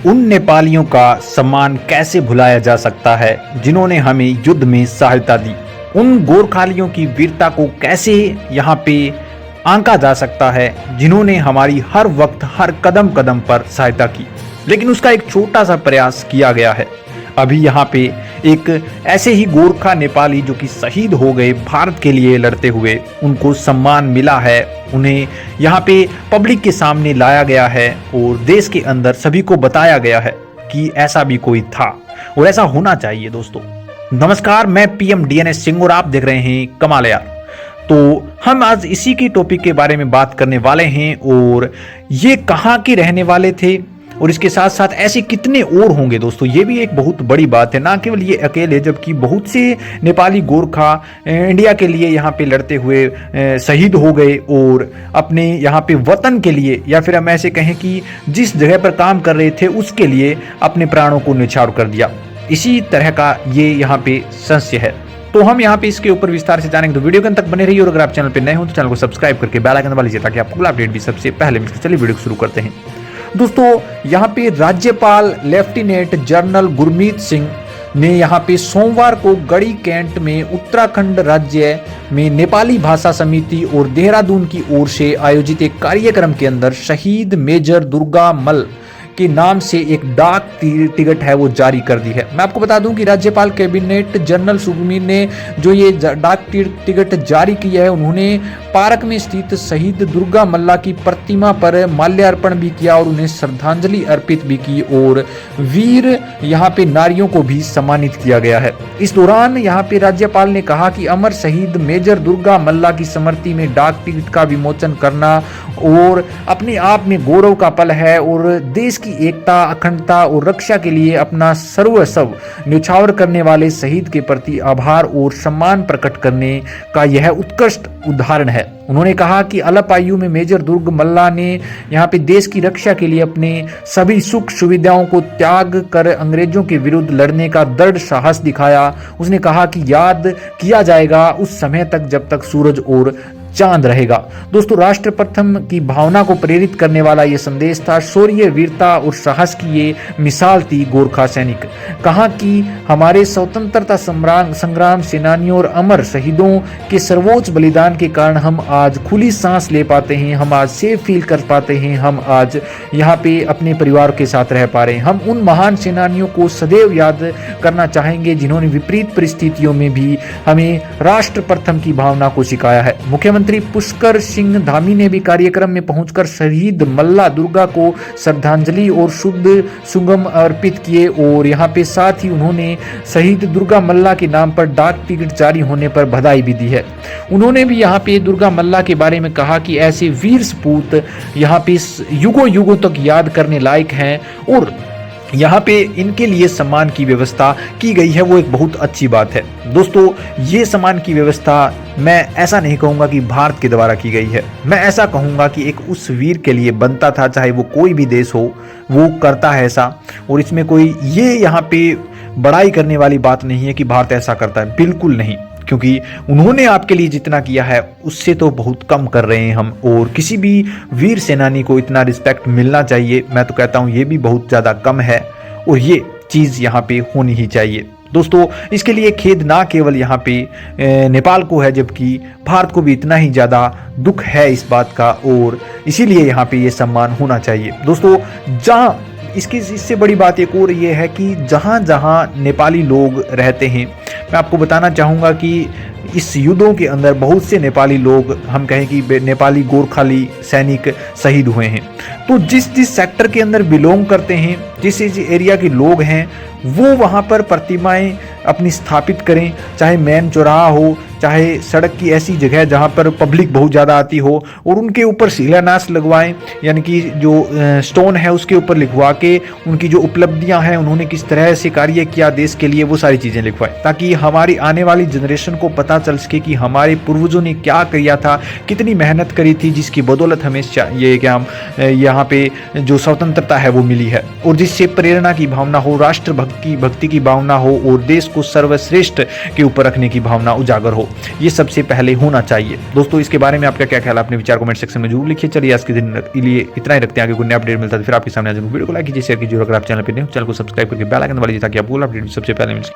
उन नेपालियों का सम्मान कैसे भुलाया जा सकता है जिन्होंने हमें युद्ध में सहायता दी। उन गोरखालियों की वीरता को कैसे यहाँ पे आंका जा सकता है जिन्होंने हमारी हर वक्त हर कदम कदम पर सहायता की, लेकिन उसका एक छोटा सा प्रयास किया गया है। अभी यहाँ पे एक ऐसे ही गोरखा नेपाली जो कि शहीद हो गए भारत के लिए लड़ते हुए, उनको सम्मान मिला है, उन्हें यहाँ पे पब्लिक के सामने लाया गया है और देश के अंदर सभी को बताया गया है कि ऐसा भी कोई था और ऐसा होना चाहिए। दोस्तों नमस्कार, मैं पीएम डीएनएस सिंह और आप देख रहे हैं कमाल यार। तो हम आज इसी की टॉपिक के बारे में बात करने वाले हैं और ये कहाँ के रहने वाले थे और इसके साथ साथ ऐसे कितने और होंगे। दोस्तों ये भी एक बहुत बड़ी बात है, ना केवल ये अकेले, जबकि बहुत से नेपाली गोरखा इंडिया के लिए यहाँ पे लड़ते हुए शहीद हो गए और अपने यहाँ पे वतन के लिए, या फिर हम ऐसे कहें कि जिस जगह पर काम कर रहे थे उसके लिए अपने प्राणों को न्यौछावर कर दिया। इसी तरह का ये यहाँ पे सत्य है। तो हम यहाँ पे इसके ऊपर विस्तार से जानेंगे, तो वीडियो के अंत तक बने रहिए और अगर आप चैनल पे नए हो तो चैनल को सब्सक्राइब करके बेल आइकन दबा लीजिए ताकि आपको अगला अपडेट भी सबसे पहले मिल सके। चलिए वीडियो शुरू करते हैं। दोस्तों यहाँ पे राज्यपाल लेफ्टिनेंट जनरल गुरमीत सिंह ने यहाँ पे सोमवार को गढ़ी कैंट में उत्तराखंड राज्य में नेपाली भाषा समिति और देहरादून की ओर से आयोजित एक कार्यक्रम के अंदर शहीद मेजर दुर्गा मल के नाम से एक डाक टिकट है वो जारी कर दी है। मैं आपको बता दूं कि राज्यपाल कैबिनेट जनरल सुगमीर ने जो ये डाक टिकट जारी किया है, उन्होंने पार्क में स्थित शहीद दुर्गा मल्ला की प्रतिमा पर माल्यार्पण भी किया और उन्हें श्रद्धांजलि अर्पित भी की और वीर यहाँ पे नारियों को भी सम्मानित किया गया है। इस दौरान यहाँ पे राज्यपाल ने कहा कि अमर शहीद मेजर दुर्गा मल्ला की स्मृति में डाक टिकट का विमोचन करना और अपने आप में गौरव का पल है और देश की एकता, अखंडता और रक्षा के लिए अपना सर्वस्व न्यौछावर करने वाले शहीद के प्रति आभार और सम्मान प्रकट करने का यह उत्कृष्ट उदाहरण है। उन्होंने कहा कि अल्प आयु में मेजर दुर्ग मल्ला ने यहाँ पे देश की रक्षा के लिए अपने सभी सुख सुविधाओं को त्याग कर अंग्रेजों के विरुद्ध लड़ने का दृढ़ साहस दिखाया। उसने कहा कि याद किया जाएगा उस समय तक जब तक सूरज और चांद रहेगा। दोस्तों राष्ट्र प्रथम की भावना को प्रेरित करने वाला यह संदेश था। शौर्य, वीरता और साहस की ये मिसाल थी गोरखा सैनिक। कहा कि हमारे स्वतंत्रता संग्राम सेनानियों और अमर शहीदों के सर्वोच्च बलिदान के कारण हम आज खुली सांस ले पाते हैं, हम आज सेफ फील कर पाते हैं, हम आज यहाँ पे अपने परिवार के साथ रह पा रहे हैं। हम उन महान सेनानियों को सदैव याद करना चाहेंगे जिन्होंने विपरीत परिस्थितियों में भी हमें राष्ट्र प्रथम की भावना को सिखाया है। मुख्यमंत्री पुष्कर सिंह धामी ने भी कार्यक्रम में पहुंचकर शहीद मल्ला दुर्गा को श्रद्धांजलि और शुद्ध सुगम अर्पित किए और यहाँ पे साथ ही उन्होंने शहीद दुर्गा मल्ला के नाम पर डाक टिकट जारी होने पर बधाई भी दी है। उन्होंने भी यहाँ पे दुर्गा मल्ला के बारे में कहा कि ऐसे वीर सपूत यहाँ पे युगों युगों तक याद करने लायक हैं और यहाँ पे इनके लिए सम्मान की व्यवस्था की गई है, वो एक बहुत अच्छी बात है। दोस्तों ये सम्मान की व्यवस्था मैं ऐसा नहीं कहूँगा कि भारत के द्वारा की गई है, मैं ऐसा कहूँगा कि एक उस वीर के लिए बनता था, चाहे वो कोई भी देश हो वो करता है ऐसा। और इसमें कोई ये यहाँ पे बड़ाई करने वाली बात नहीं है कि भारत ऐसा करता है, बिल्कुल नहीं, क्योंकि उन्होंने आपके लिए जितना किया है उससे तो बहुत कम कर रहे हैं हम। और किसी भी वीर सेनानी को इतना रिस्पेक्ट मिलना चाहिए, मैं तो कहता हूँ ये भी बहुत ज़्यादा कम है और ये चीज़ यहाँ पे होनी ही चाहिए। दोस्तों इसके लिए खेद ना केवल यहाँ पे नेपाल को है, जबकि भारत को भी इतना ही ज़्यादा दुख है इस बात का और इसीलिए यहाँ पे ये सम्मान होना चाहिए। दोस्तों जहाँ इससे बड़ी बात एक और ये है कि जहाँ जहाँ नेपाली लोग रहते हैं, मैं आपको बताना चाहूँगा कि इस युद्धों के अंदर बहुत से नेपाली लोग, हम कहें कि नेपाली गोरखाली सैनिक शहीद हुए हैं। तो जिस जिस सेक्टर के अंदर बिलोंग करते हैं, जिस एरिया के लोग हैं, वो वहाँ पर प्रतिमाएं अपनी स्थापित करें, चाहे मेन चौराहा हो, चाहे सड़क की ऐसी जगह जहाँ पर पब्लिक बहुत ज़्यादा आती हो, और उनके ऊपर शिलान्यास लगवाएं, यानी कि जो स्टोन है उसके ऊपर लिखवा के उनकी जो उपलब्धियाँ हैं, उन्होंने किस तरह से कार्य किया देश के लिए, वो सारी चीज़ें लिखवाएं, ताकि हमारी आने वाली जनरेशन को पता चल सके कि हमारे पूर्वजों ने क्या किया था, कितनी मेहनत करी थी, जिसकी बदौलत हमें ये क्या यहाँ पे जो स्वतंत्रता है वो मिली है, और जिससे प्रेरणा की भावना हो, राष्ट्रभक्ति भक्ति की भावना हो और देश को सर्वश्रेष्ठ के ऊपर रखने की भावना उजागर हो। ये सबसे पहले होना चाहिए। दोस्तों इसके बारे में आपका क्या ख्याल है, अपने विचार कमेंट सेक्शन में जरूर लिखिए। चलिए आज के दिन के लिए इतना ही रखते हैं, आगे कोई नया अपडेट मिलता है तो फिर आपके सामने जरूर। वीडियो को लाइक कीजिए, शेयर कीजिए, अगर आप चैनल पर नए हो चैनल को सब्सक्राइब करके बेल आइकन दबा लीजिए ताकि आपको अपडेट सबसे पहले मिल सके।